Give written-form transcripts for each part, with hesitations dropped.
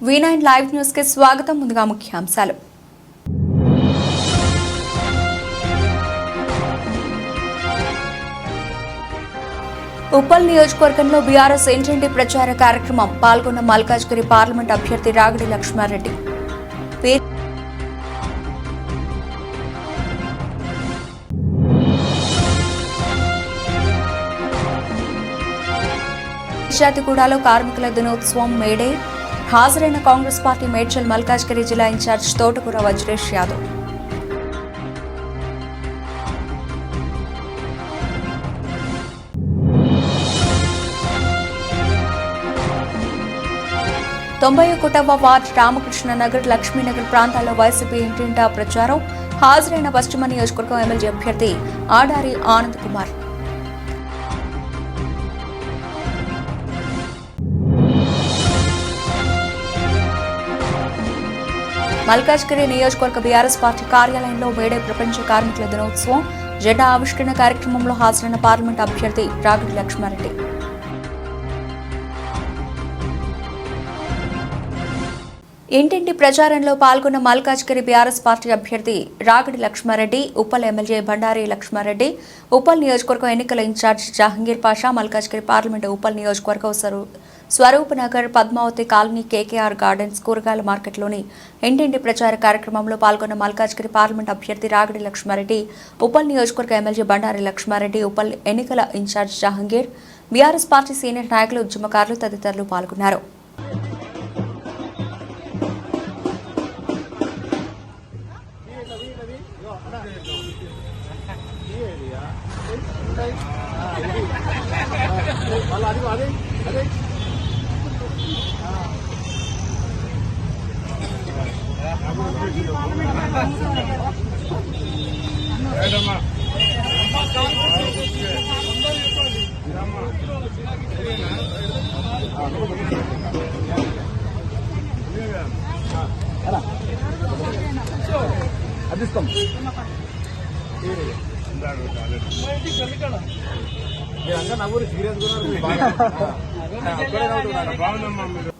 V9 live news కి స్వాగతం. ముందుగా ముఖ్యాంశాలు. ఉప్పల్ నియోజకవర్గంలో బీఆర్ఎస్ ఇంటింటి ప్రచార కార్యక్రమం పాల్గొన్న మల్కాజ్గిరి పార్లమెంట్ అభ్యర్థి రాగడి లక్ష్మారెడ్డి. జాతిగూడలో కార్మికుల దినోత్సవం మేడే హాజరైన కాంగ్రెస్ పార్టీ మేడ్చల్ మల్కాజ్గిరి జిల్లా ఇన్ఛార్జ్ తోటకూర వజ్రేష్ యాదవ్. తొంభై ఒకటవ వార్డు రామకృష్ణ నగర్ లక్ష్మీనగర్ ప్రాంతాల్లో వైసీపీ ఇంటింటా ప్రచారం హాజరైన పశ్చిమ నియోజకవర్గం ఎమ్మెల్యే అభ్యర్థి ఆడారి ఆనంద్ కుమార్. మల్కాజ్గిరి నియోజకవర్గ బీఆర్ఎస్ పార్టీ కార్యాలయంలో మేడే ప్రపంచ కార్మికుల దినోత్సవం జెండా ఆవిష్కరణ కార్యక్రమంలో హాజరైన పార్లమెంట్ అభ్యర్థి రాగడి లక్ష్మారెడ్డి. ఇంటింటి ప్రచారంలో పాల్గొన్న మల్కాజ్గిరి బీఆర్ఎస్ పార్టీ అభ్యర్థి రాగడి లక్ష్మారెడ్డి, ఉప్పల్ ఎమ్మెల్యే బండారి లక్ష్మారెడ్డి, ఉప్పల్ నియోజకవర్గం ఎన్నికల ఇన్ఛార్జ్ జహంగీర్ పాషా, మల్కాజ్గిరి పార్లమెంటు ఉప్పల్ నియోజకవర్గం Swaroop Nagar, Padmavathi colony, KKR gardens, కూరగాయల మార్కెట్లోని ఇంటింటి ప్రచార కార్యక్రమంలో పాల్గొన్న మల్కాజ్గిరి పార్లమెంట్ అభ్యర్థి రాగడి లక్ష్మారెడ్డి, ఉప్పల్ నియోజకవర్గ ఎమ్మెల్యే బండారి లక్ష్మారెడ్డి, ఉప్పల్ ఎన్నికల incharge Jahangir, BRS party senior నాయకులు, ఉద్యమకారులు తదితరులు పాల్గొన్నారు.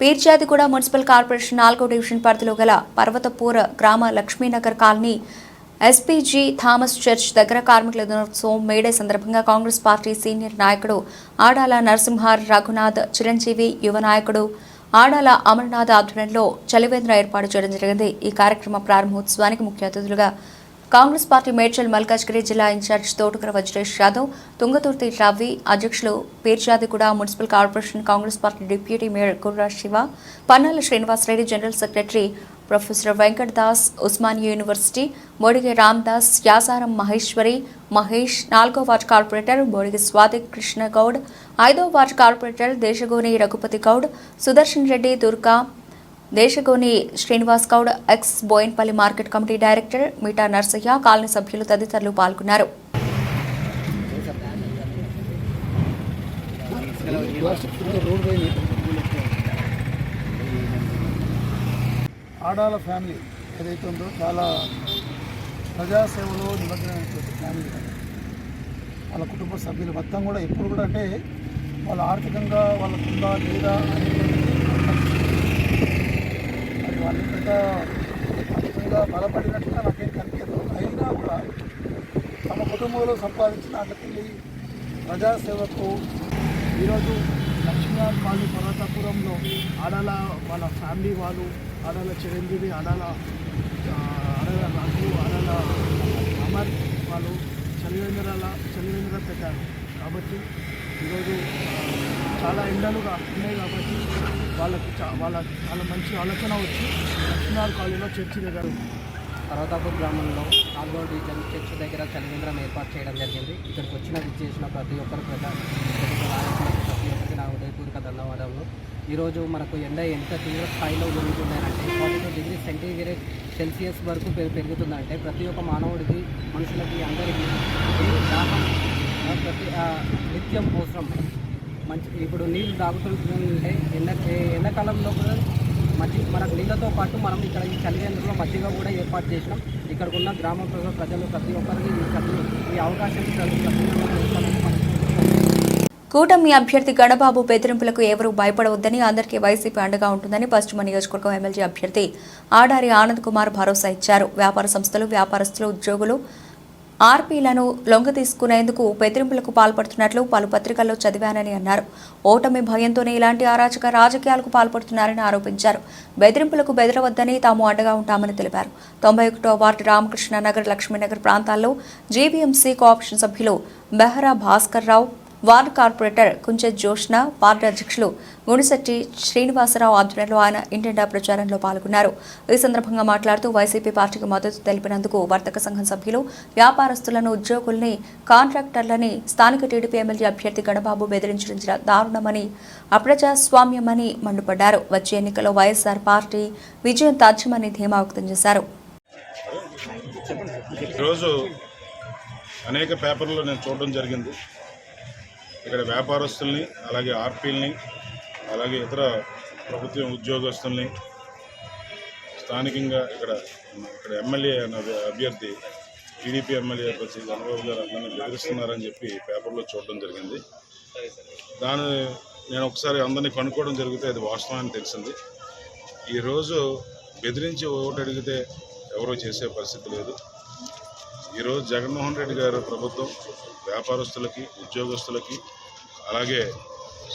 పీర్జాదిగూడ మున్సిపల్ కార్పొరేషన్ 4వ డివిజన్ పరిధిలో గల పర్వతపూర్ గ్రామ Lakshmi Nagar colony SPG Thomas church దగ్గర కార్మికుల దినోత్సవం మేడే సందర్భంగా కాంగ్రెస్ పార్టీ సీనియర్ నాయకుడు ఆడాల నరసింహార్ రఘునాథ్, చిరంజీవి యువ నాయకుడు ఆడాల అమర్నాథ్ ఆధ్వర్యంలో చలివేంద్ర ఏర్పాటు చేయడం జరిగింది. ఈ కార్యక్రమ ప్రారంభోత్సవానికి ముఖ్య అతిథులుగా కాంగ్రెస్ పార్టీ మేడ్చల్ మల్కాజ్గిరి జిల్లా ఇన్ఛార్జ్ తోటకూర వజ్రేష్ యాదవ్, తుంగతుర్తి రవి, అధ్యక్షులు Peerzadiguda municipal corporation Congress party deputy mayor Kurra Shiva, Pannala Srinivasa Reddy, general secretary professor Venkat Das, Osmania university, Bodigi Ramdas, Yasaram Maheshwari, Mahesh, 4వ వార్డు కార్పొరేటర్ బోడిగి స్వాతి కృష్ణ గౌడ్, 5వ ward corporator Deshagoni Raghupathi Goud, Sudarshan Reddy, Durga, Deshagoni Srinivas Goud, ex Boinpally market committee director Meeta Narsaiah, colony సభ్యులు తదితరులు పాల్గొన్నారు. ఆడాల ఫ్యామిలీ ఏదైతే ఉందో చాలా ప్రజాసేవలో నిమగ్నమైనటువంటి ఫ్యామిలీ. వాళ్ళ కుటుంబ సభ్యులు మొత్తం కూడా ఎప్పుడు కూడా అంటే వాళ్ళ ఆర్థికంగా వాళ్ళకుందా లేదా అది వాళ్ళ పెద్ద ఆర్థికంగా బలపడినట్టుగా నాకేం కనిపించదు. అయినా కూడా తమ కుటుంబంలో సంపాదించిన వాటికి ప్రజాసేవకు ఈరోజు లక్ష్మీనాథ్ కాలనీ పర్వతాపురంలో ఆడాల వాళ్ళ ఫ్యామిలీ వాళ్ళు, ఆడాల చిరంజీవి, ఆడాల రాజు, ఆడాల అమర్ వాళ్ళు చలివేంద్ర పెట్టారు. కాబట్టి ఈరోజు చాలా ఎండలుగా ఉన్నాయి కాబట్టి వాళ్ళకి చాలా మంచి ఆలోచన వచ్చి లక్ష్మీనాథ్ కాలనీలో చర్చి దగ్గర పర్వతాపూర్ గ్రామంలో 4వ డివిజన్ చర్చ్ దగ్గర చలివేంద్రం ఏర్పాటు చేయడం జరిగింది. ఇక్కడికి విచ్చేసిన ప్రతి ఒక్కరు ప్రతి ఒక్కరికి నా ఉదయపూర్వక ధన్యవాదాలు. ఈరోజు మనకు ఎండ ఎంత తీవ్ర స్థాయిలో జరుగుతుందంటే 42 డిగ్రీ సెంటీగ్రేడ్ సెల్సియస్ వరకు పెరుగుతుందంటే ప్రతి ఒక్క మానవుడికి, మనుషులకి, అందరికీ దాహం నిత్యం అవసరం. ఇప్పుడు నీళ్ళు తాగుతుంటే ఎండాకాలంలో కూడా మనకు నీళ్ళతో పాటు మనం ఇక్కడ ఈ చలివేంద్రంలో మజ్జిగ కూడా ఏర్పాటు చేసినాం. ఇక్కడ ఉన్న గ్రామ ప్రజలు ప్రతి ఒక్కరికి ఈ అవకాశం కూటమి అభ్యర్థి గణబాబు బెదిరింపులకు ఎవరూ భయపడవద్దని, అందరికీ వైసీపీ అండగా ఉంటుందని పశ్చిమ నియోజకవర్గం ఎమ్మెల్యే అభ్యర్థి ఆడారి ఆనంద్ కుమార్ భరోసా ఇచ్చారు. వ్యాపార సంస్థలు, వ్యాపారస్తులు, ఉద్యోగులు ఆర్పీలను లొంగ తీసుకునేందుకు బెదిరింపులకు పాల్పడుతున్నట్లు పలు పత్రికల్లో చదివానని అన్నారు. ఓటమి భయంతోనే ఇలాంటి అరాచక రాజకీయాలకు పాల్పడుతున్నారని ఆరోపించారు. బెదిరింపులకు బెదరవద్దని తాము అండగా ఉంటామని తెలిపారు. 91వ వార్డు రామకృష్ణ నగర్, లక్ష్మీనగర్ ప్రాంతాల్లో జీవీఎంసీ కోఆపరేషన్ సభ్యులు బెహరా భాస్కర్ రావు, వార్డు కార్పొరేటర్ కుంచె జోష్న, వార్డు అధ్యక్షులు గుణిశెట్టి శ్రీనివాసరావు ఆధ్వర్యంలో ఆయన ఇంటింటా ప్రచారంలో పాల్గొన్నారు. ఈ సందర్భంగా మాట్లాడుతూ వైసీపీ పార్టీకి మద్దతు తెలిపినందుకు వర్తక సంఘం సభ్యులు, వ్యాపారస్తులను, ఉద్యోగుల్ని, కాంట్రాక్టర్లని స్థానిక టీడీపీ ఎమ్మెల్యే అభ్యర్థి గణబాబు బెదిరించడం దారుణమని, అప్రజాస్వామ్యమని మండిపడ్డారు. వచ్చే ఎన్నికల్లో వైఎస్ఆర్ పార్టీ విజయం తథ్యమని ధీమా వ్యక్తం చేశారు. ఈరోజు అనేక పేపర్లో నేను చూడడం జరిగింది. ఇక్కడ వ్యాపారస్తుల్ని, అలాగే ఆర్పీల్ని, అలాగే ఇతర ప్రభుత్వ ఉద్యోగస్తుల్ని, స్థానికంగా ఇక్కడ ఎమ్మెల్యే అభ్యర్థి టీడీపీ ఎమ్మెల్యే అభ్యర్థి గణబాబు గారు అందరినీ బెదిరిస్తున్నారని చెప్పి పేపర్లో చూడడం జరిగింది. నేను ఒకసారి అందరినీ కనుక్కోవడం జరిగితే అది వాస్తవాన్ని తెలిసింది. ఈరోజు బెదిరించి ఓటు అడిగితే ఎవరో చేసే పరిస్థితి లేదు. ఈరోజు జగన్మోహన్ రెడ్డి గారు ప్రభుత్వం వ్యాపారస్తులకి, ఉద్యోగస్తులకి, అలాగే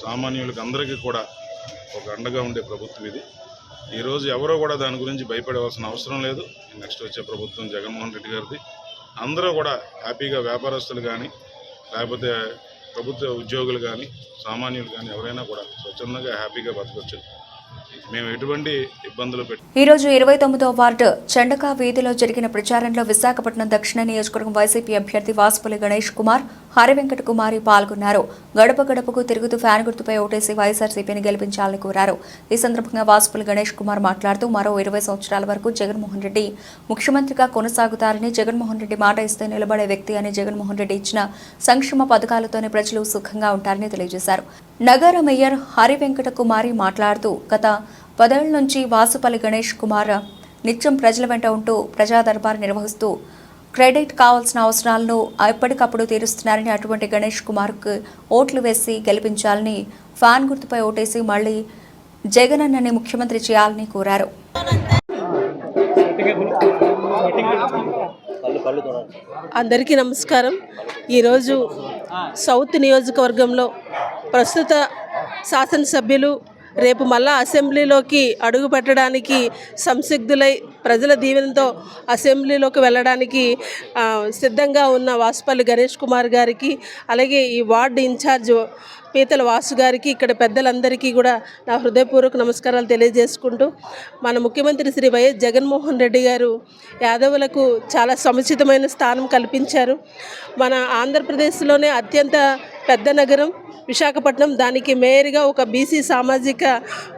సామాన్యులకి అందరికీ కూడా ఒక అండగా ఉండే ప్రభుత్వం ఇది. ఈరోజు ఎవరో కూడా దాని గురించి భయపడవలసిన అవసరం లేదు. నెక్స్ట్ వచ్చే ప్రభుత్వం జగన్మోహన్ రెడ్డి గారిది. అందరూ కూడా హ్యాపీగా, వ్యాపారస్తులు కానీ, లేకపోతే ప్రభుత్వ ఉద్యోగులు కానీ, సామాన్యులు కానీ ఎవరైనా కూడా స్వచ్ఛందంగా హ్యాపీగా బతకొచ్చు. మేము ఎటువంటి ఇబ్బందులు ఈ రోజు 29వ వార్డు చండకా వీధిలో జరిగిన ప్రచారంలో విశాఖపట్నం దక్షిణ నియోజకవర్గం వైసీపీ అభ్యర్థి వాసుపల్లి గణేష్ కుమార్, హరివెంకట కుమారి పాల్గొన్నారు. గడప గడపకు తిరుగుతూ ఫ్యాన్ గుర్తుపై ఓటేసి వైఎస్ఆర్సీపీని గెలిపించాలని కోరారు. ఈ సందర్భంగా వాసుపల్లి గణేష్ కుమార్ మాట్లాడుతూ మరో 20 సంవత్సరాల వరకు జగన్మోహన్ రెడ్డి ముఖ్యమంత్రిగా కొనసాగుతారని, జగన్మోహన్ రెడ్డి మాట ఇస్తే నిలబడే వ్యక్తి అని, జగన్మోహన్ రెడ్డి ఇచ్చిన సంక్షేమ పథకాలతోనే ప్రజలు సుఖంగా ఉంటారని తెలియజేశారు. నగర మేయర్ హరివెంకట కుమారి మాట్లాడుతూ గత 10 ఏళ్ల నుంచి వాసుపల్లి గణేష్ కుమార్ నిత్యం ప్రజల వెంట ఉంటూ ప్రజా దర్బార్ నిర్వహిస్తూ క్రెడిట్ కావాల్సిన అవసరాలను ఎప్పటికప్పుడు తీరుస్తున్నారని, అటువంటి గణేష్ కుమార్కు ఓట్లు వేసి గెలిపించాలని, ఫ్యాన్ గుర్తుపై ఓటేసి మళ్లీ జగనన్నని ముఖ్యమంత్రి చేయాలని కోరారు. అందరికీ నమస్కారం. ఈరోజు సౌత్ నియోజకవర్గంలో ప్రస్తుత శాసనసభ్యులు రేపు మళ్ళా అసెంబ్లీలోకి అడుగు పెట్టడానికి సంసిగ్ధులై ప్రజల దీవెనతో అసెంబ్లీలోకి వెళ్ళడానికి సిద్ధంగా ఉన్న వాసుపల్లి గణేష్ కుమార్ గారికి, అలాగే ఈ వార్డు ఇన్ఛార్జ్ పీతల వాసు గారికి, ఇక్కడ పెద్దలందరికీ కూడా నా హృదయపూర్వక నమస్కారాలు తెలియజేసుకుంటూ, మన ముఖ్యమంత్రి శ్రీ వైఎస్ జగన్మోహన్ రెడ్డి గారు యాదవులకు చాలా సముచితమైన స్థానం కల్పించారు. మన ఆంధ్రప్రదేశ్లోనే అత్యంత పెద్ద నగరం విశాఖపట్నం. దానికి మేయర్గా ఒక బీసీ సామాజిక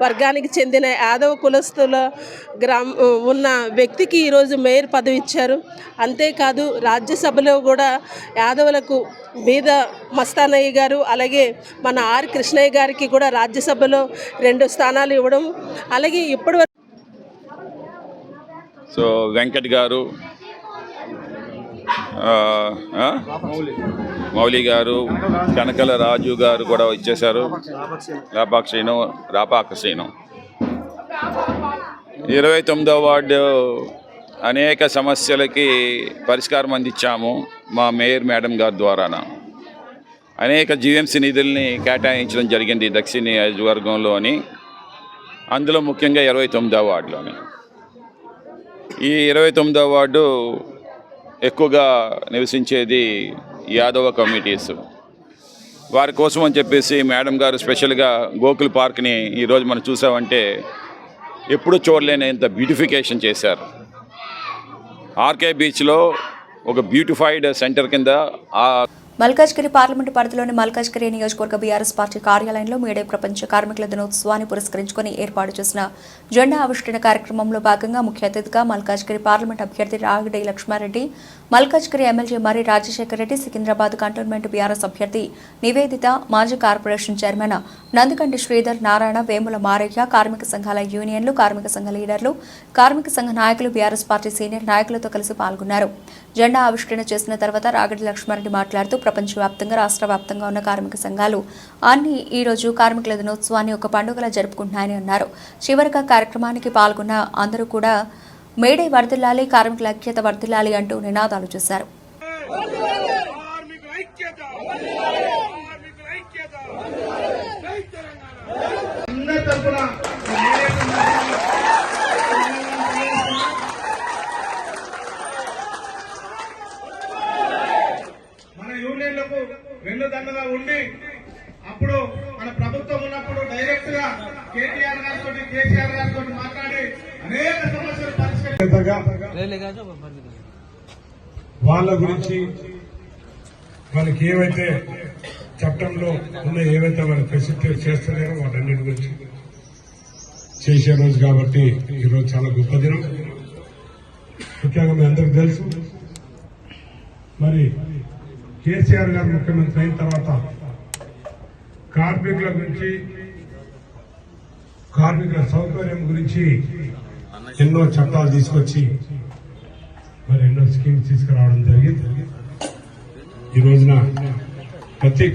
వర్గానికి చెందిన యాదవ కులస్తుల ఉన్న వ్యక్తికి ఈరోజు మేయర్ పదవి ఇచ్చారు. అంతేకాదు రాజ్యసభలో కూడా యాదవులకు బీద మస్తానయ్య గారు, అలాగే మన ఆర్ కృష్ణయ్య గారికి కూడా రాజ్యసభలో 2 స్థానాలు ఇవ్వడం, అలాగే ఇప్పటివరకు వెంకట్ గారు, మౌలి గారు, కనకల రాజు గారు కూడా ఇచ్చేశారు. రాపాక్షీను 29వ వార్డు అనేక సమస్యలకి పరిష్కారం అందించాము మా మేయర్ మేడం గారి ద్వారాన. అనేక జీవీఎంసీ నిధుల్ని కేటాయించడం జరిగింది దక్షిణ నియోజకవర్గంలోని, అందులో ముఖ్యంగా 29వ వార్డులోని. ఈ 29వ వార్డు ఎక్కువగా నివసించేది యాదవ కమ్యూనిటీస్. వారి కోసం అని చెప్పేసి మేడం గారు స్పెషల్గా గోకుల్ పార్క్ని ఈరోజు మనం చూసామంటే ఎప్పుడు చూడలేనంత బ్యూటిఫికేషన్ చేశారు. ఆర్కే బీచ్లో ఒక బ్యూటిఫైడ్ సెంటర్ కింద మల్కాజ్గిరి పార్లమెంటు పరిధిలోని మల్కాజ్గిరి నియోజకవర్గ బీఆర్ఎస్ పార్టీ కార్యాలయంలో మేడే ప్రపంచ కార్మికుల దినోత్సవాన్ని పురస్కరించుకుని ఏర్పాటు చేసిన జెండా ఆవిష్కరణ కార్యక్రమంలో భాగంగా ముఖ్య అతిథిగా మల్కాజ్గిరి పార్లమెంట్ అభ్యర్థి రాగిడి లక్ష్మారెడ్డి, మల్కాజ్గిరి ఎమ్మెల్యే మరి రాజశేఖర్ రెడ్డి, సికింద్రాబాద్ కంటోన్మెంట్ బీఆర్ఎస్ అభ్యర్థి నివేదిత, మాజీ కార్పొరేషన్ చైర్మన్ నందికంటి శ్రీధర్ నారాయణ, వేముల మారయ్య, కార్మిక సంఘాల యూనియన్లు, కార్మిక సంఘ లీడర్లు, కార్మిక సంఘ నాయకులు, బీఆర్ఎస్ పార్టీ సీనియర్ నాయకులతో కలిసి పాల్గొన్నారు. జెండా ఆవిష్కరణ చేసిన తర్వాత రాగిడి లక్ష్మారెడ్డి మాట్లాడుతూ ప్రపంచవ్యాప్తంగా రాష్ట్ర వ్యాప్తంగా ఉన్న కార్మిక సంఘాలు అన్ని ఈ రోజు కార్మికుల దినోత్సవాన్ని ఒక పండుగలా జరుపుకుంటున్నాయని అన్నారు. చివరిగా కార్యక్రమానికి పాల్గొన్న అందరూ కూడా మేడే వర్ధిల్లాలి, కార్మికుల ఐక్యత వర్ధిల్లాలి అంటూ నినాదాలు చేశారు. మన యూనియన్లకు వెన్నుదన్నుగా ఉండి అప్పుడు మన ప్రభుత్వం ఉన్నప్పుడు డైరెక్ట్ గా కేటీఆర్ గారితో కేసీఆర్ గారితో మాట్లాడి అనేక సమస్యలు పరిష్కరించగా వాళ్ళ గురించి వాళ్ళకి ఏవైతే చట్టంలో ఉన్న ఏవైతే వాళ్ళు ఫెసిలిటేట్ చేస్తున్నారో వాటన్నిటి గురించి చేసే రోజు కాబట్టి ఈరోజు చాలా గొప్ప దినం. ముఖ్యంగా మీ అందరికి తెలుసు, మరి కేసీఆర్ గారు ముఖ్యమంత్రి అయిన తర్వాత కార్మికుల గురించి, కార్మికుల సౌకర్యం గురించి ఎన్నో చట్టాలు తీసుకొచ్చి మరి ఎన్నో స్కీమ్స్ తీసుకురావడం జరిగింది. ఈ రోజున ప్రతి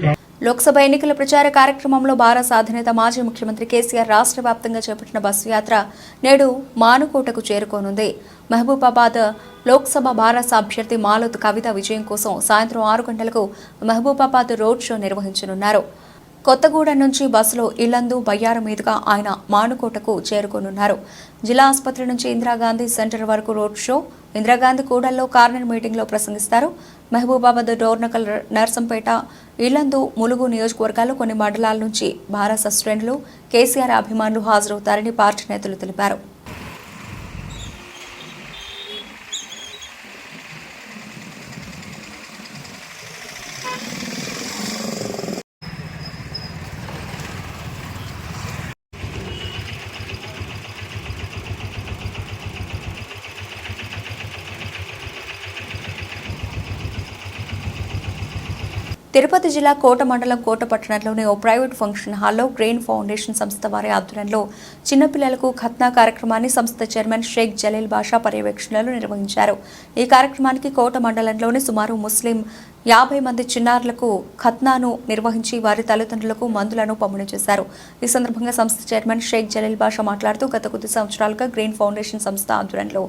లోక్సభ ఎన్నికల ప్రచార కార్యక్రమంలో భారత అధినేత మాజీ ముఖ్యమంత్రి కేసీఆర్ రాష్ట్ర వ్యాప్తంగా చేపట్టిన బస్సు యాత్ర నేడు మానుకోటకు చేరుకోనుంది. మహబూబాబాద్ లోక్సభ భారత అభ్యర్థి మాలోత్ కవిత విజయం కోసం సాయంత్రం 6 గంటలకు మహబూబాబాద్ రోడ్ షో నిర్వహించనున్నారు. కొత్తగూడెం నుంచి బస్సులో ఇల్లందు బయ్యారం మీదుగా ఆయన మానుకోటకు చేరుకోనున్నారు. జిల్లా ఆసుపత్రి నుంచి ఇందిరాగాంధీ సెంటర్ వరకు రోడ్ షో. ఇందిరాగాంధీ కూడల్లో కార్నర్ మీటింగ్లో ప్రసంగిస్తారు. మహబూబాబాద్, డోర్నకల్, నర్సంపేట, ఇల్లందు, ములుగు నియోజకవర్గాల్లో కొన్ని మండలాల నుంచి భారత శ్రేణులు, కేసీఆర్ అభిమానులు హాజరవుతారని పార్టీ నేతలు తెలిపారు. తిరుపతి జిల్లా కోట మండలం కోట పట్టణంలోని ఓ ప్రైవేట్ ఫంక్షన్ హాల్లో గ్రెయిన్ ఫౌండేషన్ సంస్థ వారి ఆధ్వర్యంలో చిన్నపిల్లలకు ఖత్నా కార్యక్రమాన్ని సంస్థ చైర్మన్ షేక్ జలీల్ బాషా పర్యవేక్షణలో నిర్వహించారు. ఈ కార్యక్రమానికి కోట మండలంలోని సుమారు ముస్లిం 50 మంది చిన్నారులకు ఖత్నాను నిర్వహించి వారి తల్లిదండ్రులకు మందులను పంపిణీ చేశారు. ఈ సందర్భంగా సంస్థ చైర్మన్ షేక్ జలీల్ బాషా మాట్లాడుతూ గత కొద్ది సంవత్సరాలుగా గ్రెయిన్ ఫౌండేషన్ సంస్థ ఆధ్వర్యంలో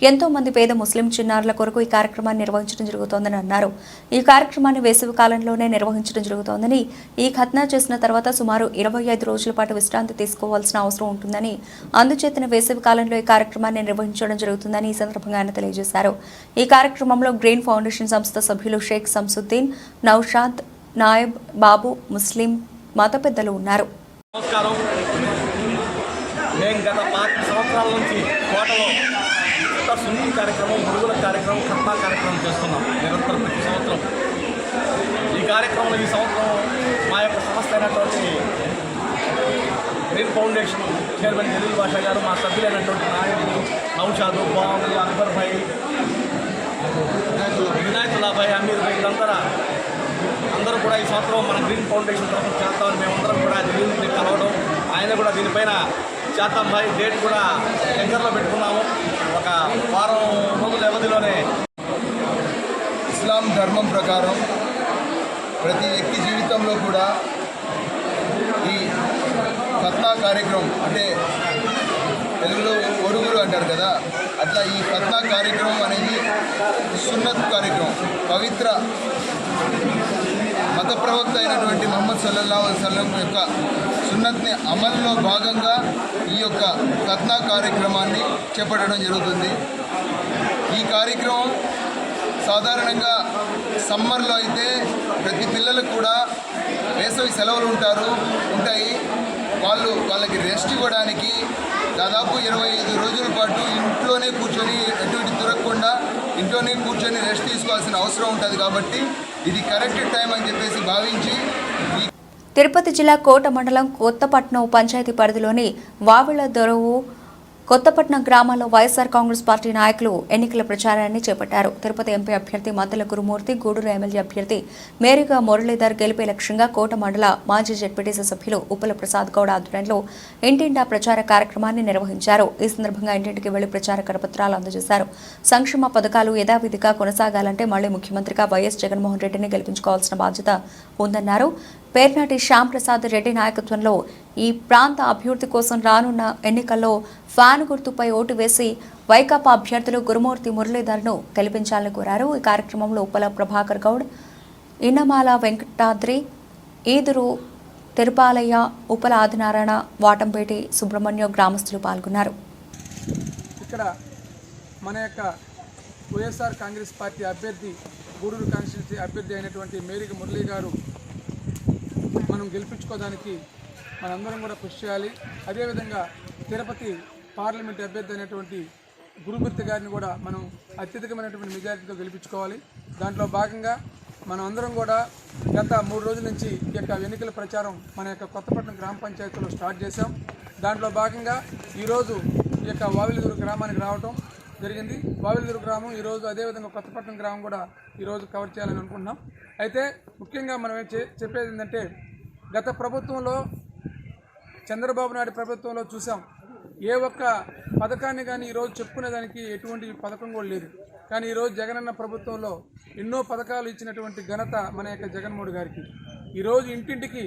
ఎంతో మంది పేద ముస్లిం చిన్నారుల కొరకు ఈ కార్యక్రమాన్ని నిర్వహించడం జరుగుతోందని అన్నారు. ఈ కార్యక్రమాన్ని వేసవి కాలంలోనే నిర్వహించడం జరుగుతోందని, ఈ ఖత్నా చేసిన తర్వాత సుమారు 25 రోజుల పాటు విశ్రాంతి తీసుకోవాల్సిన అవసరం ఉంటుందని, అందుచేతన వేసవి కాలంలో ఈ కార్యక్రమాన్ని నిర్వహించడం జరుగుతుందని ఈ సందర్భంగా ఆయన తెలియజేశారు. ఈ కార్యక్రమంలో గ్రెయిన్ ఫౌండేషన్ సంస్థ సభ్యులు షేక్ సంసుద్దీన్, నౌషాద్, నాయబ్, బాబు, ముస్లిం మత పెద్దలు ఉన్నారు. నమస్కారం. నేను గత 5 సంవత్సరాల నుంచి కోటలో సున్నీ కార్యక్రమం, గురుగుల కార్యక్రమం, ఖత్నా కార్యక్రమం చేస్తున్నాం నిరంతరం ప్రతి సంవత్సరం. ఈ కార్యక్రమంలో ఈ సంవత్సరం మా యొక్క సంస్థ అయినటువంటి గ్రీన్ ఫౌండేషన్ చైర్మన్ జలీల్ బాషా గారు, మా సభ్యులైనటువంటి నాయకులు నౌషాదు, బాబు, అక్బర్ భాయ్, వినాయకుల్లా భాయ్, అమీర్ భాయ్, అందరూ కూడా ఈ సంవత్సరం మన గ్రీన్ ఫౌండేషన్ తరఫున చేస్తామని మేమందరం కూడా జలీల్ని కలవడం, ఆయన కూడా దీనిపైన చేద్దాం భాయ్, డేట్ కూడా దగ్గరలో పెట్టుకున్నాము. ఒక వారం రోజుల వ్యవధిలోనే ఇస్లాం ధర్మం ప్రకారం ప్రతి వ్యక్తి జీవితంలో కూడా ఈ ఖత్నా కార్యక్రమం, అంటే తెలుగులో ఒడుగులు అంటారు కదా, అట్లా ఈ ఖత్నా కార్యక్రమం అనేది సున్నత్ కార్యక్రమం. పవిత్ర మత ప్రవక్త అయినటువంటి ముహమ్మద్ సల్లల్లాహు అలైహి వసల్లం యొక్క సున్నత్ని అమల్లో భాగంగా ఈ యొక్క ఖత్నా కార్యక్రమాన్ని చేపట్టడం జరుగుతుంది. ఈ కార్యక్రమం సాధారణంగా సమ్మర్లో అయితే ప్రతి పిల్లలకు కూడా వేసవి సెలవులు ఉంటాయి. వాళ్ళకి రెస్ట్ ఇవ్వడానికి దాదాపు 25 రోజుల పాటు ఇంట్లోనే కూర్చొని ఎటు ఇటు తిరగకుండా ఇంట్లోనే కూర్చొని రెస్ట్ తీసుకోవాల్సిన అవసరం ఉంటుంది. కాబట్టి ఇది కరెక్ట్ టైం అని చెప్పేసి భావించి తిరుపతి జిల్లా కోట మండలం కొత్తపట్నం పంచాయతీ పరిధిలోని వావిళ్ల దొరవు కొత్తపట్నం గ్రామాల్లో వైఎస్ఆర్ కాంగ్రెస్ పార్టీ నాయకులు ఎన్నికల ప్రచారాన్ని చేపట్టారు. తిరుపతి ఎంపీ అభ్యర్థి మద్దెల గురుమూర్తి, గూడూరు ఎమ్మెల్యే అభ్యర్థి మేరీగా మురళీధర్ గెలిపే లక్ష్యంగా కోట మండల మాజీ జెడ్పీటీసీ సభ్యులు ఉప్పల ప్రసాద్ గౌడ్ ఆధ్వర్యంలో ఇంటింటా ప్రచార కార్యక్రమాన్ని నిర్వహించారు. ఈ సందర్భంగా ఇంటింటికి వెళ్లి ప్రచార కరపత్రాలు అందజేశారు. సంక్షేమ పథకాలు యథావిధిగా కొనసాగాలంటే మళ్లీ ముఖ్యమంత్రిగా వైఎస్ జగన్మోహన్ రెడ్డిని గెలిపించుకోవాల్సిన బాధ్యత ఉందన్నారు. పేర్నాటి శ్యాంప్రసాద్ రెడ్డి నాయకత్వంలో ఈ ప్రాంత అభివృద్ధి కోసం రానున్న ఎన్నికల్లో ఫ్యాన్ గుర్తుపై ఓటు వేసి వైకాపా అభ్యర్థులు గురుమూర్తి మురళీధర్ను గెలిపించాలని కోరారు. ఈ కార్యక్రమంలో ఉప్పల ప్రభాకర్ గౌడ్, ఇన్నమాల వెంకటాద్రి, ఈదురు తిరుపాలయ్య, ఉప్పల ఆదినారాయణ, వాటంపేటి సుబ్రహ్మణ్యం గ్రామస్తులు పాల్గొన్నారు. ఇక్కడ మన యొక్క వైఎస్ఆర్ కాంగ్రెస్ పార్టీ అభ్యర్థి, గూడూరు కాన్స్టిట్యూన్సీ అభ్యర్థి అయినటువంటి మేరీగా మురళీ గారు మనం గెలిపించుకోవడానికి మనందరం కూడా కృషి చేయాలి. అదేవిధంగా తిరుపతి పార్లమెంట్ అభ్యర్థి అయినటువంటి గురుమూర్తి గారిని కూడా మనం అత్యధికమైనటువంటి మెజారిటీతో గెలిపించుకోవాలి. దాంట్లో భాగంగా మనం అందరం కూడా గత 3 రోజుల నుంచి ఈ యొక్క ఎన్నికల ప్రచారం మన యొక్క కొత్తపట్నం గ్రామ పంచాయతీలో స్టార్ట్ చేశాం. దాంట్లో భాగంగా ఈరోజు ఈ యొక్క వావిలిదూరు గ్రామానికి రావడం జరిగింది. వావిలిదూరు గ్రామం ఈరోజు, అదేవిధంగా కొత్తపట్నం గ్రామం కూడా ఈరోజు కవర్ చేయాలని అనుకుంటున్నాం. అయితే ముఖ్యంగా మనం చెప్పేది ఏంటంటే, గత ప్రభుత్వంలో చంద్రబాబు నాయుడు ప్రభుత్వంలో చూసాం, ఏ ఒక్క పథకాన్ని కానీ ఈరోజు చెప్పుకునేదానికి ఎటువంటి పథకం కూడా లేదు. కానీ ఈరోజు జగనన్న ప్రభుత్వంలో ఎన్నో పథకాలు ఇచ్చినటువంటి ఘనత మన యొక్క జగన్మోహన్ గారికి. ఈరోజు ఇంటింటికి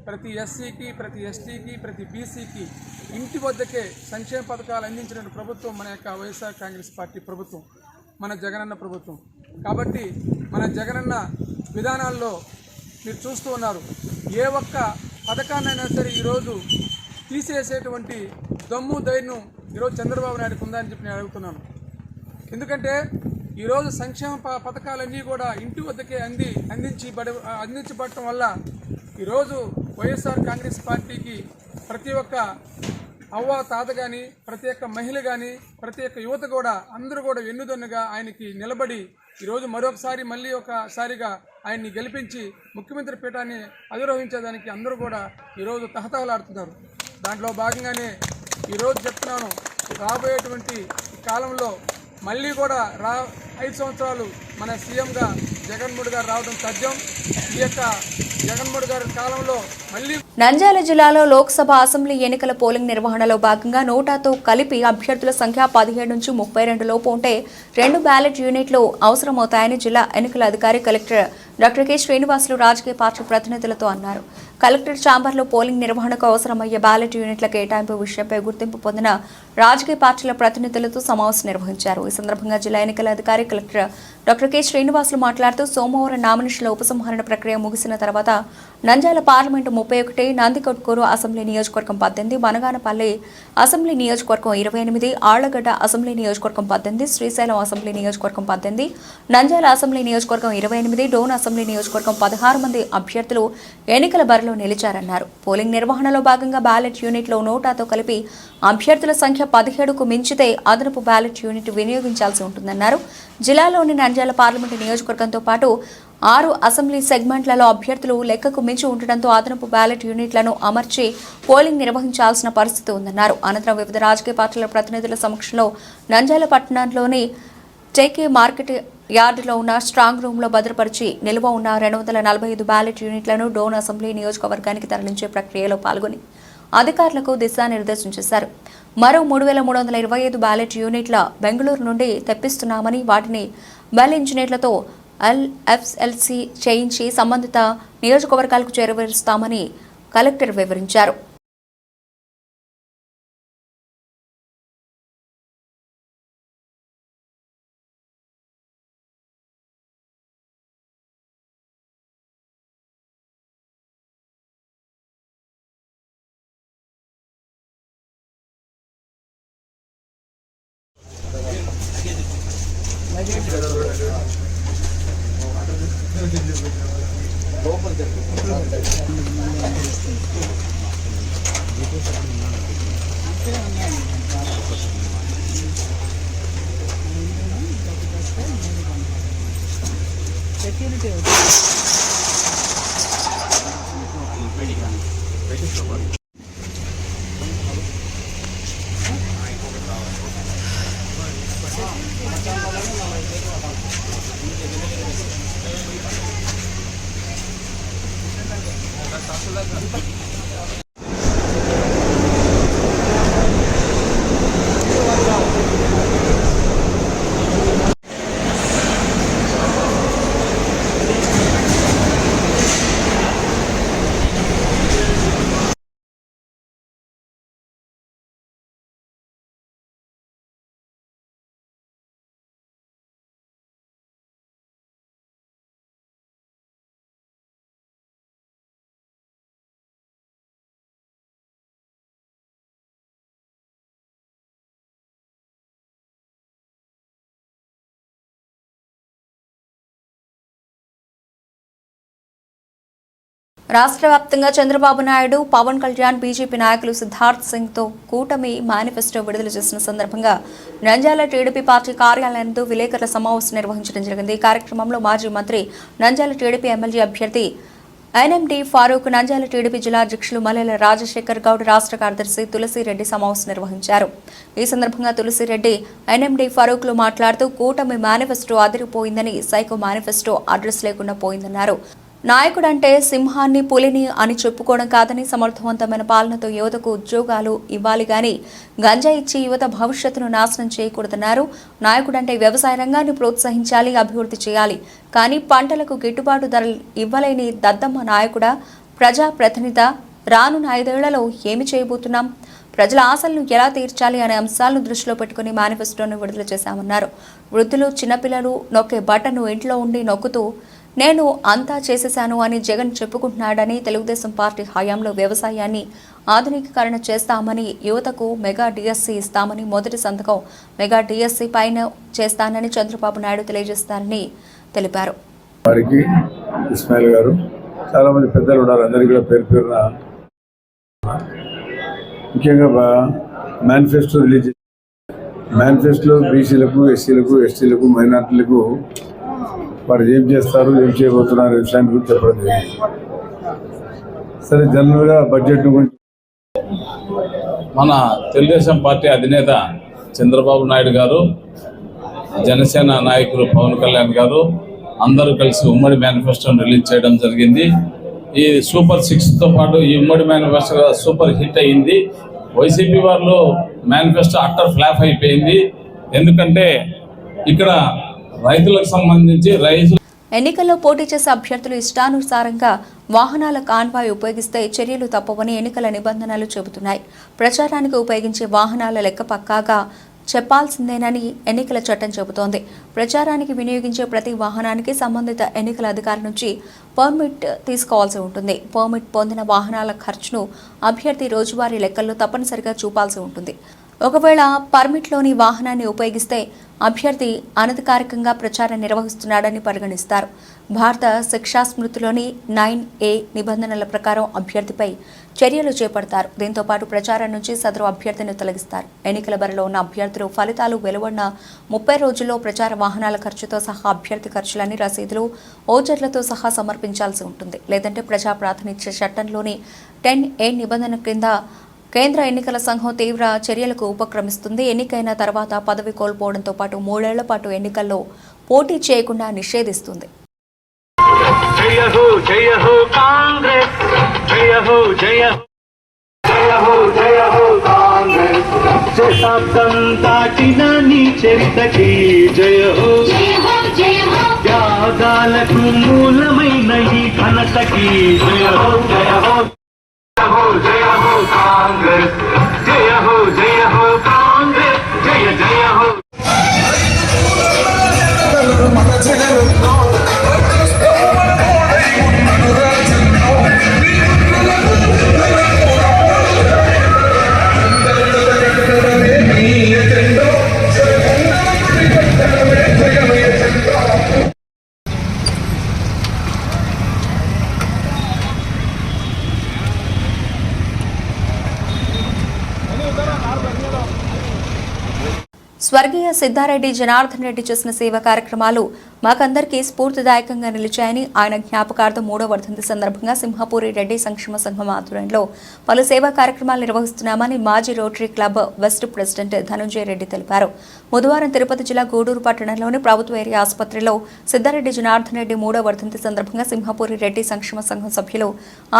ప్రతి ఎస్సీకి, ప్రతి ఎస్టీకి, ప్రతి బీసీకి ఇంటి వద్దకే సంక్షేమ పథకాలు అందించిన ప్రభుత్వం మన యొక్క వైఎస్ఆర్ కాంగ్రెస్ పార్టీ ప్రభుత్వం, మన జగనన్న ప్రభుత్వం. కాబట్టి మన జగనన్న విధానాల్లో మీరు చూస్తూ ఉన్నారు, ఏ ఒక్క పథకాన్నైనా సరే ఈరోజు తీసేసేటువంటి దమ్ము ధైర్యం ఈరోజు చంద్రబాబు నాయుడుకు ఉందని చెప్పి నేను అడుగుతున్నాను. ఎందుకంటే ఈరోజు సంక్షేమ పథకాలన్నీ కూడా ఇంటి వద్దకే అందించబడటం వల్ల ఈరోజు వైఎస్ఆర్ కాంగ్రెస్ పార్టీకి ప్రతి ఒక్క అవ్వ తాత కానీ, ప్రతి ఒక్క మహిళ కానీ, ప్రతి ఒక్క యువత కూడా అందరూ కూడా వెన్నుదన్నుగా ఆయనకి నిలబడి ఈరోజు మరొకసారి మళ్ళీ ఒకసారిగా ఆయన్ని గెలిపించి ముఖ్యమంత్రి పీఠాన్ని అధిరోహించేదానికి అందరూ కూడా ఈరోజు తహతహలాడుతున్నారు. దాంట్లో భాగంగానే ఈరోజు చెప్తున్నాను, రాబోయేటువంటి కాలంలో మళ్ళీ కూడా 5 సంవత్సరాలు మన సీఎంగా జగన్మోహన్ గారు రావడం తథ్యం. ఈ యొక్క జగన్మోహన్ గారి కాలంలో మళ్ళీ నంద్యాల జిల్లాలో లోక్సభ, అసెంబ్లీ ఎన్నికల పోలింగ్ నిర్వహణలో భాగంగా నోటాతో కలిపి అభ్యర్థుల సంఖ్య 17 నుంచి 32 లోపు ఉంటే 2 బ్యాలెట్ యూనిట్లు అవసరమవుతాయని జిల్లా ఎన్నికల అధికారి కలెక్టర్ డాక్టర్ కె శ్రీనివాసులు రాజకీయ పార్టీ ప్రతినిధులతో అన్నారు. కలెక్టర్ ఛాంబర్లో పోలింగ్ నిర్వహణకు అవసరమయ్యే బ్యాలెట్ యూనిట్ల కేటాయింపు విషయంపై గుర్తింపు పొందిన రాజకీయ పార్టీల ప్రతినిధులతో సమావేశం నిర్వహించారు. ఈ సందర్భంగా జిల్లా ఎన్నికల అధికారి కలెక్టర్ డాక్టర్ కె శ్రీనివాసులు మాట్లాడుతూ, సోమవారం నామినేషన్ల ఉపసంహరణ ప్రక్రియ ముగిసిన తర్వాత నంద్యాల పార్లమెంటు 31, నందికొట్కూరు అసెంబ్లీ నియోజకవర్గం 18, బనగానపల్లి అసెంబ్లీ నియోజకవర్గం 28, ఆళ్లగడ్డ అసెంబ్లీ నియోజకవర్గం 18, శ్రీశైలం అసెంబ్లీ నియోజకవర్గం 18, నంద్యాల అసెంబ్లీ నియోజకవర్గం 28, డోన్ అసెంబ్లీ నియోజకవర్గం 16 మంది అభ్యర్థులు ఎన్నికల బరిలో నిలిచారన్నారు. పోలింగ్ నిర్వహణలో భాగంగా బ్యాలెట్ యూనిట్లో నోటాతో కలిపి అభ్యర్థుల సంఖ్య 17కు మించితే అదనపు బ్యాలెట్ యూనిట్ వినియోగించాల్సి ఉంటుందన్నారు. జిల్లాలోని నంద్యాల పార్లమెంటు నియోజకవర్గంతో పాటు 6 అసెంబ్లీ సెగ్మెంట్లలో అభ్యర్థులు లెక్కకు మించి ఉండటంతో అదనపు బ్యాలెట్ యూనిట్లను అమర్చి పోలింగ్ నిర్వహించాల్సిన పరిస్థితి ఉందన్నారు. అనంతరం వివిధ రాజకీయ పార్టీల ప్రతినిధుల సమక్షంలో నంద్యాల పట్టణంలోని టేకే మార్కెట్ యార్డులో ఉన్న స్ట్రాంగ్ రూమ్లో భద్రపరిచి నిల్వ ఉన్న 245 బ్యాలెట్ యూనిట్లను డోన్ అసెంబ్లీ నియోజకవర్గానికి తరలించే ప్రక్రియలో పాల్గొని అధికారులకు దిశానిర్దేశం చేశారు. మరో 3325 బ్యాలెట్ యూనిట్ల బెంగళూరు నుండి తెప్పిస్తున్నామని, వాటిని బెల్ ఇంజనీర్లతో ఎల్ఎఫ్ఎల్సి చేయించి సంబంధిత నియోజకవర్గాలకు చేరవేరుస్తామని కలెక్టర్ వివరించారు. రాష్ట్ర వ్యాప్తంగా చంద్రబాబు నాయుడు, పవన్ కళ్యాణ్, బీజేపీ నాయకులు సిద్ధార్థ్ సింగ్ తో కూటమి మేనిఫెస్టో విడుదల చేసిన సందర్భంగా నంద్యాల టీడీపీ పార్టీ కార్యాలయంలో విలేకరుల సమావేశం నిర్వహించడం జరిగింది. ఈ కార్యక్రమంలో మాజీ మంత్రి, నంద్యాల టీడీపీ ఎమ్మెల్యే అభ్యర్థి ఎన్ఎండి ఫారూక్, నంద్యాల టీడీపీ జిల్లా అధ్యక్షులు మల్లెల రాజశేఖర్ గౌడ్, రాష్ట్ర కార్యదర్శి తులసిరెడ్డి సమావేశం నిర్వహించారు. ఈ సందర్భంగా తులసిరెడ్డి ఎన్ఎండి ఫారూక్లు మాట్లాడుతూ కూటమి మేనిఫెస్టో అదిరిపోయిందని, సైకో మేనిఫెస్టో అడ్రస్ లేకుండా పోయిందన్నారు. నాయకుడంటే సింహాన్ని, పులిని అని చెప్పుకోవడం కాదని, సమర్థవంతమైన పాలనతో యువతకు ఉద్యోగాలు ఇవ్వాలి గాని గంజా ఇచ్చి యువత భవిష్యత్తును నాశనం చేయకూడదన్నారు. నాయకుడంటే వ్యవసాయ రంగాన్ని ప్రోత్సహించాలి, అభివృద్ధి చేయాలి. కానీ పంటలకు గిట్టుబాటు ధరలు ఇవ్వలేని దద్దమ్మ నాయకుడా, ప్రజాప్రతినిధ, రానున్న 5 ఏళ్లలో ఏమి చేయబోతున్నాం, ప్రజల ఆశలను ఎలా తీర్చాలి అనే అంశాలను దృష్టిలో పెట్టుకుని మేనిఫెస్టోను విడుదల చేశామన్నారు. వృద్ధులు, చిన్నపిల్లలు నొక్కే బటన్ను ఇంట్లో ఉండి నొక్కుతూ నేను అంతా చేసేశాను అని జగన్ చెప్పుకుంటున్నాడని, తెలుగుదేశం పార్టీ హయాంలో వ్యవసాయాన్ని ఆధునికీకరణ చేస్తామని, యువతకు మెగా డిఎస్సీ ఇస్తామని, మొదటి సంతకం మెగా డిఎస్సీ పైన చేస్తానని చంద్రబాబు నాయుడు తెలియజేస్తారని తెలిపారు. వారికి ఇస్మాయిల్ గారు, చాలా మంది పెద్దలు ఉన్నారు, అందరికీ కూడా పేరు పేరున ముఖ్యంగా మేనిఫెస్టో రిలీజ్. మేనిఫెస్టోలో బీసీలకు, ఎస్సీలకు, ఎస్టీలకు, మైనార్టీలకు వారు ఏం చేస్తారు, ఏం చేయబోతున్నారు విషయాన్ని గురించి చెప్పడం జరిగింది. సరే, జనరల్గా బడ్జెట్ గురించి మన తెలుగుదేశం పార్టీ అధినేత చంద్రబాబు నాయుడు గారు, జనసేన నాయకులు పవన్ కళ్యాణ్ గారు అందరూ కలిసి ఉమ్మడి మేనిఫెస్టోను రిలీజ్ చేయడం జరిగింది. ఈ సూపర్ 6తో పాటు ఈ ఉమ్మడి మేనిఫెస్టో సూపర్ హిట్ అయ్యింది. వైసీపీ వాళ్ళు మేనిఫెస్టో అట్టర్ ఫ్లాప్ అయిపోయింది. ఎందుకంటే ఇక్కడ రైతులకు సంబంధించి ఎన్నికల్లో పోటీ చేసే అభ్యర్థులు ఇష్టానుసారంగా వాహనాల కాన్వాయ్ ఉపయోగిస్తే చర్యలు తప్పవని ఎన్నికల నిబంధనలు చెబుతున్నాయి. ప్రచారానికి ఉపయోగించే వాహనాల లెక్క పక్కాగా చెప్పాల్సిందేనని ఎన్నికల చట్టం చెబుతోంది. ప్రచారానికి వినియోగించే ప్రతి వాహనానికి సంబంధిత ఎన్నికల అధికారి నుంచి పర్మిట్ తీసుకోవాల్సి ఉంటుంది. పర్మిట్ పొందిన వాహనాల ఖర్చును అభ్యర్థి రోజువారీ లెక్కల్లో తప్పనిసరిగా చూపాల్సి ఉంటుంది. ఒకవేళ పర్మిట్లోని వాహనాన్ని ఉపయోగిస్తే అభ్యర్థి అనధికారికంగా ప్రచారం నిర్వహిస్తున్నాడని పరిగణిస్తారు. భారత శిక్షా స్మృతిలోని 9A నిబంధనల ప్రకారం అభ్యర్థిపై చర్యలు చేపడతారు. దీంతో పాటు ప్రచారం నుంచి సదరు అభ్యర్థిని తొలగిస్తారు. ఎన్నికల బరిలో ఉన్న అభ్యర్థులు ఫలితాలు వెలువడిన 30 రోజుల్లో ప్రచార వాహనాల ఖర్చుతో సహా అభ్యర్థి ఖర్చులన్నీ రసీదులు, ఓచర్లతో సహా సమర్పించాల్సి ఉంటుంది. లేదంటే ప్రజా ప్రాతినిధ్య చట్టంలోని 10A నిబంధన క్రింద కేంద్ర ఎన్నికల సంఘం తీవ్ర చర్యలకు ఉపక్రమిస్తుంది. ఎన్నికైన తర్వాత పదవి కోల్పోవడంతో పాటు 3 ఏళ్ల పాటు ఎన్నికల్లో పోటీ చేయకుండా నిషేధిస్తుంది. జయ హో జయ హో కాంగ్రెస్, జయ హో జయ జయ హో జయ హో కాంగ్రెస్, శతాబ్దం దాటిన నీ చరితకి జయ హో జయ హో, త్యాగాలకు మూలమైన ఈ ఘనతకి జయ హో జయ హో జయ హో కాంగ్రెస్, జయ హో కాంగ్రెస్, జయ జయ హో. స్వర్గీయ సిద్ధారెడ్డి జనార్దన్ రెడ్డి చేసిన సేవా కార్యక్రమాలు మాకందరికీ స్ఫూర్తిదాయకంగా నిలిచాయని ఆయన జ్ఞాపకార్థం 3వ వర్ధంతి సందర్భంగా సింహపూరి రెడ్డి సంక్షేమ సంఘం ఆధ్వర్యంలో పలు సేవా కార్యక్రమాలు నిర్వహిస్తున్నామని మాజీ rotary club west president Dhanunjaya Reddy తెలిపారు. బుధవారం తిరుపతి జిల్లా గూడూరు పట్టణంలోని ప్రభుత్వ ఏరియా ఆసుపత్రిలో సిద్ధారెడ్డి జనార్దన్ రెడ్డి 3వ వర్ధంతి సందర్భంగా సింహపూరి రెడ్డి సంక్షేమ సంఘం సభ్యులు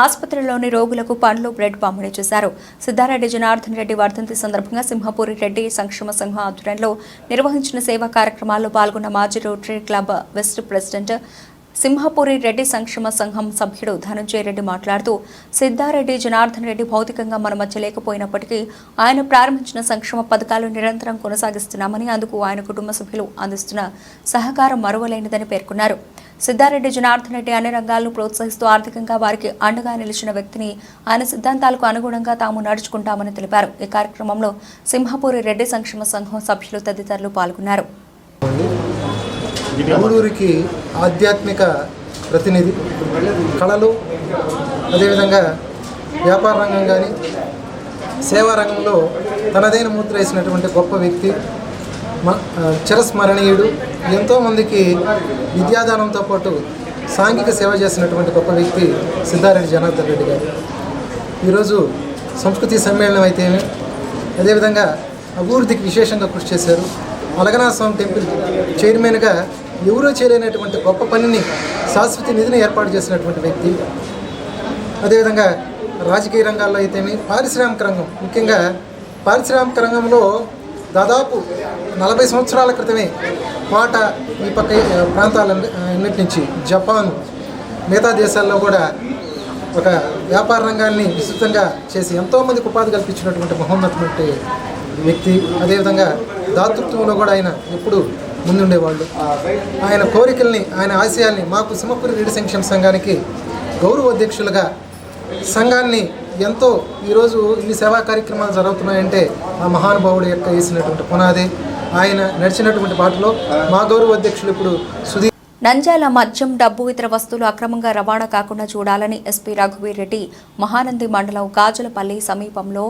ఆసుపత్రిలోని రోగులకు పండ్లు బ్రెడ్ పంపిణీ చేశారు. సిద్ధారెడ్డి జనార్దన్ రెడ్డి వర్ధంతి సందర్భంగా సింహపూరి రెడ్డి సంక్షేమ సంఘం ఆధ్వర్యంలో నిర్వహించిన సేవా కార్యక్రమాల్లో పాల్గొన్న మాజీ rotary club west president Simhapuri Reddy సంక్షేమ సంఘం సభ్యుడు ధనంజయ రెడ్డి మాట్లాడుతూ సిద్ధారెడ్డి జనార్దన్ రెడ్డి భౌతికంగా మన మధ్య లేకపోయినప్పటికీ ఆయన ప్రారంభించిన సంక్షేమ పథకాలు నిరంతరం కొనసాగిస్తున్నామని, అందుకు ఆయన కుటుంబ సభ్యులు అందిస్తున్న సహకారం మరువలేనిదని పేర్కొన్నారు. సిద్ధారెడ్డి జనార్దన్ రెడ్డి అన్ని రంగాలను ప్రోత్సహిస్తూ ఆర్థికంగా వారికి అండగా నిలిచిన వ్యక్తిని, ఆయన సిద్ధాంతాలకు అనుగుణంగా తాము నడుచుకుంటామని తెలిపారు. ఈ కార్యక్రమంలో సింహపూరి రెడ్డి సంక్షేమ సంఘం సభ్యులు తదితరులు పాల్గొన్నారు. గూడూరికి ఆధ్యాత్మిక ప్రతినిధి, కళలు, అదేవిధంగా వ్యాపార రంగం కానీ సేవా రంగంలో తనదైన ముద్ర వేసినటువంటి గొప్ప వ్యక్తి, చిరస్మరణీయుడు. ఎంతోమందికి విద్యాదానంతో పాటు సాంఘిక సేవ చేసినటువంటి గొప్ప వ్యక్తి సిద్ధారెడ్డి జనార్దన్ రెడ్డి గారు. ఈరోజు సంస్కృతి సమ్మేళనం అయితేనే, అదేవిధంగా అభివృద్ధికి విశేషంగా కృషి చేశారు. అలగనాథ స్వామి టెంపుల్ చైర్మన్గా ఎవరో చేయలేనటువంటి గొప్ప పనిని, శాశ్వత నిధిని ఏర్పాటు చేసినటువంటి వ్యక్తి. అదేవిధంగా రాజకీయ రంగాల్లో అయితేమి, పారిశ్రామిక రంగం, ముఖ్యంగా పారిశ్రామిక రంగంలో దాదాపు 40 సంవత్సరాల క్రితమే మాట ఈ పక్క ప్రాంతాలన్నిటి నుంచి జపాన్, మిగతా దేశాల్లో కూడా ఒక వ్యాపార రంగాన్ని విస్తృతంగా చేసి ఎంతోమందికి ఉపాధి కల్పించినటువంటి మహోన్నతమైన వ్యక్తి. అదేవిధంగా దాతృత్వంలో కూడా ఆయన ఎప్పుడు ముందుండేవాళ్ళు. ఆయన కోరికల్ని, ఆయన ఆశయాల్ని మాకు సింహపూరి రెడ్డి సంక్షేమ సంఘానికి గౌరవ అధ్యక్షులుగా సంఘాన్ని ఎంతో ఈరోజు ఇన్ని సేవా కార్యక్రమాలు జరుగుతున్నాయంటే ఆ మహానుభావుడు యొక్క వేసినటువంటి పునాది, ఆయన నడిచినటువంటి బాటలో మా గౌరవ అధ్యక్షులు ఇప్పుడు నంద్యాల మద్యం, డబ్బు, ఇతర వస్తువులు అక్రమంగా రవాణా కాకుండా చూడాలని ఎస్పీ రఘువీర్ రెడ్డి మహానంది మండలం గాజులపల్లి సమీపంలో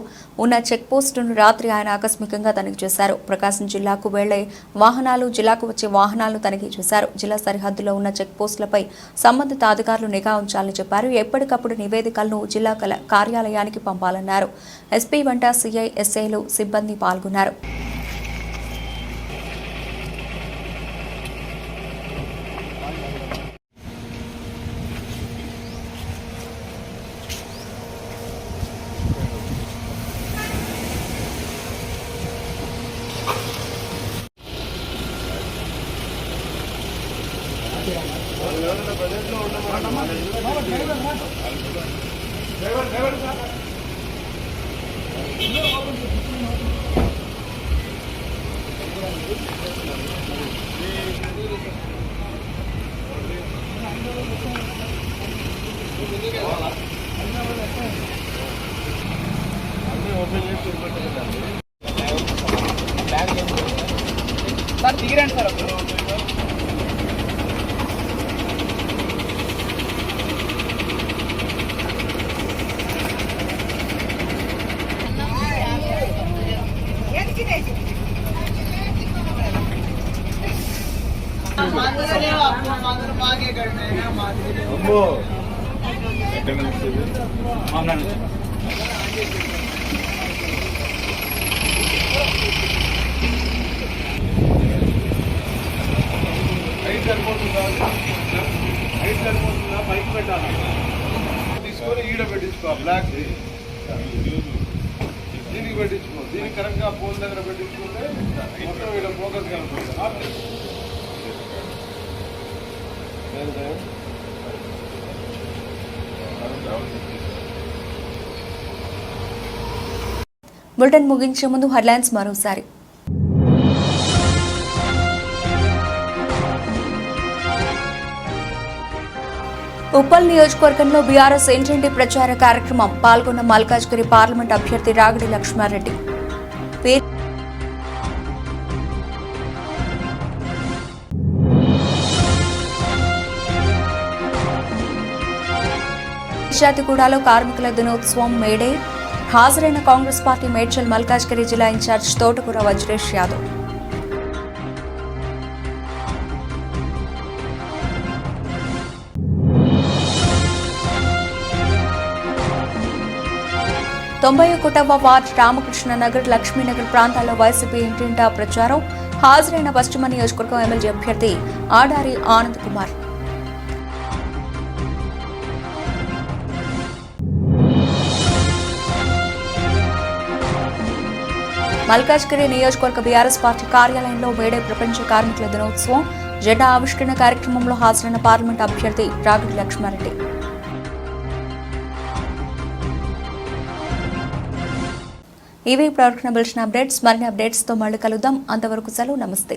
ఉన్న చెక్పోస్టును రాత్రి ఆయన ఆకస్మికంగా తనిఖీ చేశారు. ప్రకాశం జిల్లాకు వెళ్లే వాహనాలు, జిల్లాకు వచ్చే వాహనాలను తనిఖీ చేశారు. జిల్లా సరిహద్దులో ఉన్న చెక్పోస్టులపై సంబంధిత అధికారులు నిఘా ఉంచాలని చెప్పారు. ఎప్పటికప్పుడు నివేదికలను జిల్లా కార్యాలయానికి పంపాలన్నారు. ఎస్పీ వెంట సిఐ, ఎస్ఐలు, సిబ్బంది పాల్గొన్నారు. బైక్ పెట్టాలి, తీసుకొని ఈడ పెట్టించుకో, బ్లాక్ దీనికి పెట్టించుకో, దీనికి కరెక్ట్గా ఫోన్ దగ్గర పెట్టించుకుంటే మొత్తం వీళ్ళ ఫోకస్ కనుకుంటుంది. బులెటిన్ ముగించే ముందు హెడ్లైన్స్ మరోసారి. ఉప్పల్ నియోజకవర్గంలో బీఆర్ఎస్ ఇంటింటి ప్రచార కార్యక్రమం పాల్గొన్న మల్కాజ్గిరి పార్లమెంట్ అభ్యర్థి రాగిడి లక్ష్మారెడ్డి. జాతిగూడలో కార్మికుల దినోత్సవం మేడే. హాజరైన కాంగ్రెస్ పార్టీ మేడ్చల్ మల్కాజ్గిరి జిల్లా ఇన్ఛార్జ్ తోటకూర వజ్రేష్ యాదవ్. 91వ వార్డు రామకృష్ణ నగర్, లక్ష్మీనగర్ ప్రాంతాల్లో వైసీపీ ఇంటింటా ప్రచారం. హాజరైన పశ్చిమ నియోజకవర్గం ఎమ్మెల్యే అభ్యర్థి ఆడారి ఆనంద్ కుమార్. మల్కాజ్గిరి నియోజకవర్గ బీఆర్ఎస్ పార్టీ కార్యాలయంలో మేడే ప్రపంచ కార్మికుల దినోత్సవం జెండా ఆవిష్కరణ కార్యక్రమంలో హాజరైన పార్లమెంట్ అభ్యర్థి రాగిడి లక్ష్మారెడ్డి. ఇవి ప్రకటన బిల్చిన అప్డేట్స్. మరిన్ని అప్డేట్స్తో మళ్ళీ కలుద్దాం. అంతవరకు సెలవు. నమస్తే.